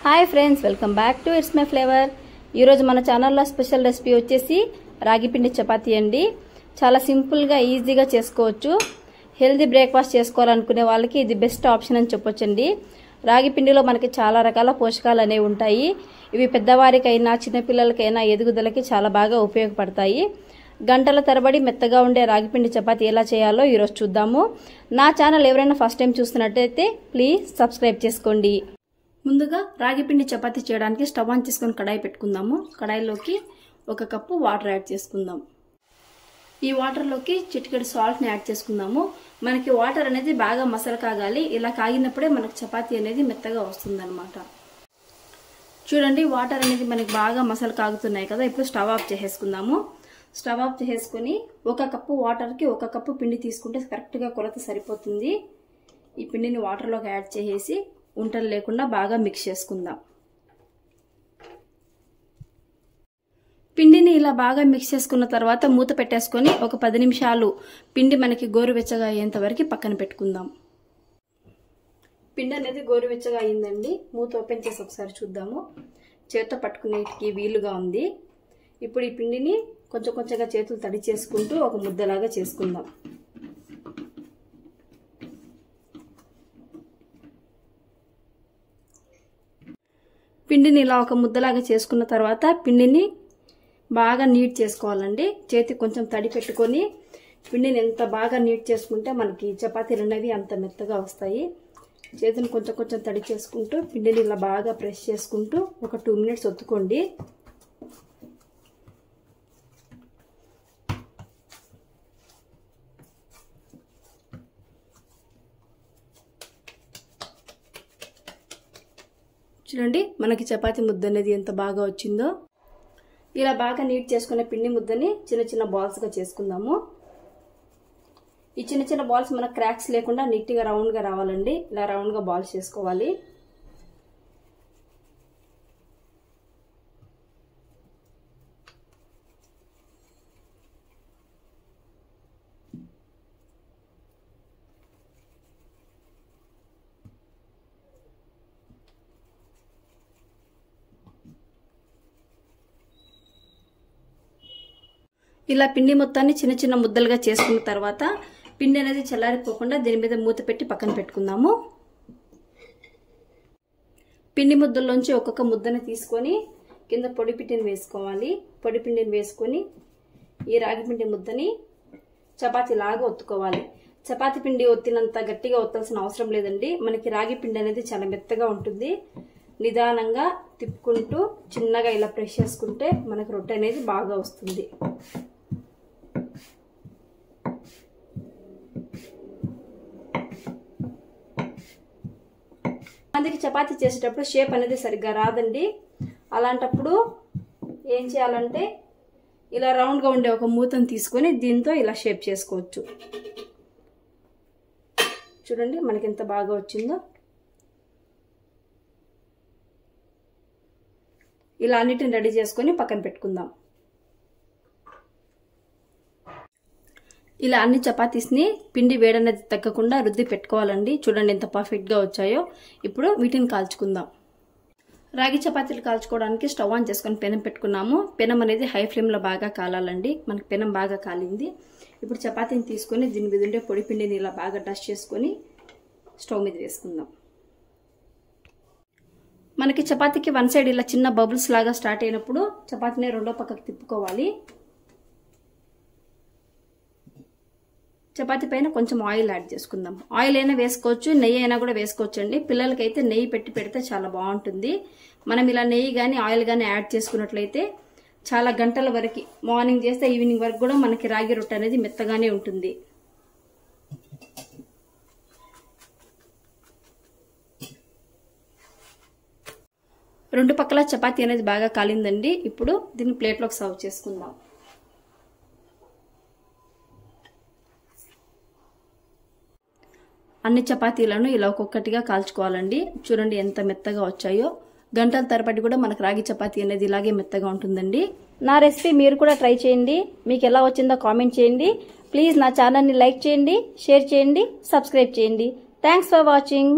Hi friends, welcome back to it's my flavour. ఈరోజు మన ఛానల్లో స్పెషల్ రెసిపీ వచ్చేసి రాగి పిండి చపాతీ అండి. చాలా సింపుల్గా ఈజీగా చేసుకోవచ్చు. హెల్దీ బ్రేక్ఫాస్ట్ చేసుకోవాలనుకునే వాళ్ళకి ఇది బెస్ట్ ఆప్షన్ అని చెప్పొచ్చండి. రాగి పిండిలో మనకి చాలా రకాల పోషకాలు అనేవి ఉంటాయి. ఇవి పెద్దవారికైనా చిన్నపిల్లలకైనా ఎదుగుదలకి చాలా బాగా ఉపయోగపడతాయి. గంటల తరబడి మెత్తగా ఉండే రాగిపిండి చపాతీ ఎలా చేయాలో ఈరోజు చూద్దాము. నా ఛానల్ ఎవరైనా ఫస్ట్ టైం చూస్తున్నట్టయితే ప్లీజ్ సబ్స్క్రైబ్ చేసుకోండి. ముందుగా రాగిపిండి చపాతీ చేయడానికి స్టవ్ ఆన్ చేసుకొని కడాయి పెట్టుకుందాము. కడాయిలోకి 1 కప్పు వాటర్ యాడ్ చేసుకుందాం. ఈ వాటర్లోకి చిటికెడు సాల్ట్ని యాడ్ చేసుకుందాము. మనకి వాటర్ అనేది బాగా మసలు కాగాలి. ఇలా కాగినప్పుడే మనకు చపాతీ అనేది మెత్తగా వస్తుందన్నమాట. చూడండి, వాటర్ అనేది మనకి బాగా మసలు కాగుతున్నాయి కదా. ఇప్పుడు స్టవ్ ఆఫ్ చేసేసుకుందాము. స్టవ్ ఆఫ్ చేసేసుకొని 1 కప్పు వాటర్కి 1 కప్పు పిండి తీసుకుంటే కరెక్ట్గా కొలత సరిపోతుంది. ఈ పిండిని వాటర్లోకి యాడ్ చేసేసి ఉంటలు లేకుండా బాగా మిక్స్ చేసుకుందాం. పిండిని ఇలా బాగా మిక్స్ చేసుకున్న తర్వాత మూత పెట్టేసుకొని ఒక 10 నిమిషాలు పిండి మనకి గోరువెచ్చగా అయ్యేంత వరకు పక్కన పెట్టుకుందాం. పిండి అనేది గోరువెచ్చగా అయిందండి. మూత ఓపెన్ చేసి ఒకసారి చూద్దాము. చేతితో పట్టుకునేటికి వీలుగా ఉంది. ఇప్పుడు ఈ పిండిని కొంచెం కొంచెంగా చేతులు తడి చేసుకుంటూ ఒక ముద్దలాగా చేసుకుందాం. పిండిని ఇలా ఒక ముద్దలాగా చేసుకున్న తర్వాత పిండిని బాగా నీట్ చేసుకోవాలండి. చేతికి కొంచెం తడి పెట్టుకొని పిండిని ఎంత బాగా నీట్ చేసుకుంటే మనకి చపాతీలు అనేవి అంత మెత్తగా వస్తాయి. చేతిని కొంచెం కొంచెం తడి చేసుకుంటూ పిండిని ఇలా బాగా ప్రెస్ చేసుకుంటూ ఒక 2 మినిట్స్ ఒత్తుకోండి. చూడండి, మనకి చపాతీ ముద్ద అనేది ఎంత బాగా వచ్చిందో. ఇలా బాగా నీట్ చేసుకున్న పిండి ముద్దని చిన్న చిన్న బాల్స్గా చేసుకుందాము. ఈ చిన్న చిన్న బాల్స్ మనకు క్రాక్స్ లేకుండా నీట్గా రౌండ్గా రావాలండి. ఇలా రౌండ్గా బాల్స్ చేసుకోవాలి. ఇలా పిండి మొత్తాన్ని చిన్న చిన్న ముద్దలుగా చేసుకున్న తర్వాత పిండి అనేది చల్లారిపోకుండా దీని మీద మూత పెట్టి పక్కన పెట్టుకుందాము. పిండి ముద్దల్లోంచి ఒక్కొక్క ముద్దను తీసుకొని కింద పొడి పిండిని వేసుకోవాలి. పొడి పిండిని వేసుకొని ఈ రాగి పిండి ముద్దని చపాతీ లాగా ఒత్తుకోవాలి. చపాతీ పిండి ఒత్తినంత గట్టిగా ఒత్తాల్సిన అవసరం లేదండి. మనకి రాగి పిండి అనేది చాలా మెత్తగా ఉంటుంది. నిదానంగా తిప్పుకుంటూ చిన్నగా ఇలా ప్రెస్ చేసుకుంటే మనకు రొట్టె అనేది బాగా వస్తుంది. మందికి చపాతీ చేసేటప్పుడు షేప్ అనేది సరిగ్గా రాదండి. అలాంటప్పుడు ఏం చేయాలంటే ఇలా రౌండ్గా ఉండే ఒక మూతను తీసుకొని దీంతో ఇలా షేప్ చేసుకోవచ్చు. చూడండి, మనకి ఎంత బాగా వచ్చిందో. ఇలా అన్నిటిని రెడీ చేసుకొని పక్కన పెట్టుకుందాం. ఇలా అన్ని చపాతీస్ని పిండి వేడనేది తగ్గకుండా రుద్ది పెట్టుకోవాలండి. చూడండి ఎంత పర్ఫెక్ట్గా వచ్చాయో. ఇప్పుడు వీటిని కాల్చుకుందాం. రాగి చపాతీలు కాల్చుకోవడానికి స్టవ్ ఆన్ చేసుకొని పెనం పెట్టుకున్నాము. పెనం అనేది హై ఫ్లేమ్లో బాగా కాలాలండి. మనకి పెనం బాగా కాలింది. ఇప్పుడు చపాతీని తీసుకొని దీని మీద ఉండే పొడి పిండిని ఇలా బాగా డస్ట్ చేసుకొని స్టవ్ మీద వేసుకుందాం. మనకి చపాతీకి వన్ సైడ్ ఇలా చిన్న బబుల్స్ లాగా స్టార్ట్ అయినప్పుడు చపాతీని రెండో పక్కకు తిప్పుకోవాలి. చపాతీ పైన కొంచెం ఆయిల్ యాడ్ చేసుకుందాం. ఆయిల్ అయినా వేసుకోవచ్చు, నెయ్యి అయినా కూడా వేసుకోవచ్చు అండి. పిల్లలకైతే నెయ్యి పెట్టి పెడితే చాలా బాగుంటుంది. మనం ఇలా నెయ్యి కానీ ఆయిల్ కానీ యాడ్ చేసుకున్నట్లయితే చాలా గంటల వరకు, మార్నింగ్ చేస్తే ఈవినింగ్ వరకు కూడా మనకి రాగి రొట్టె అనేది మెత్తగానే ఉంటుంది. రెండు పక్కల చపాతీ అనేది బాగా కాలిందండి. ఇప్పుడు దీన్ని ప్లేట్లోకి సర్వ్ చేసుకుందాం. అన్ని చపాతీలను ఇలా ఒక్కొక్కటిగా కాల్చుకోవాలండి. చూడండి ఎంత మెత్తగా వచ్చాయో. గంటల తరబడి కూడా మనకు రాగి చపాతీ అనేది ఇలాగే మెత్తగా ఉంటుందండి. నా రెసిపీ మీరు కూడా ట్రై చేయండి. మీకు ఎలా వచ్చిందో కామెంట్ చేయండి. ప్లీజ్ నా ఛానల్ని లైక్ చేయండి, షేర్ చేయండి, సబ్స్క్రైబ్ చేయండి. Thanks for watching.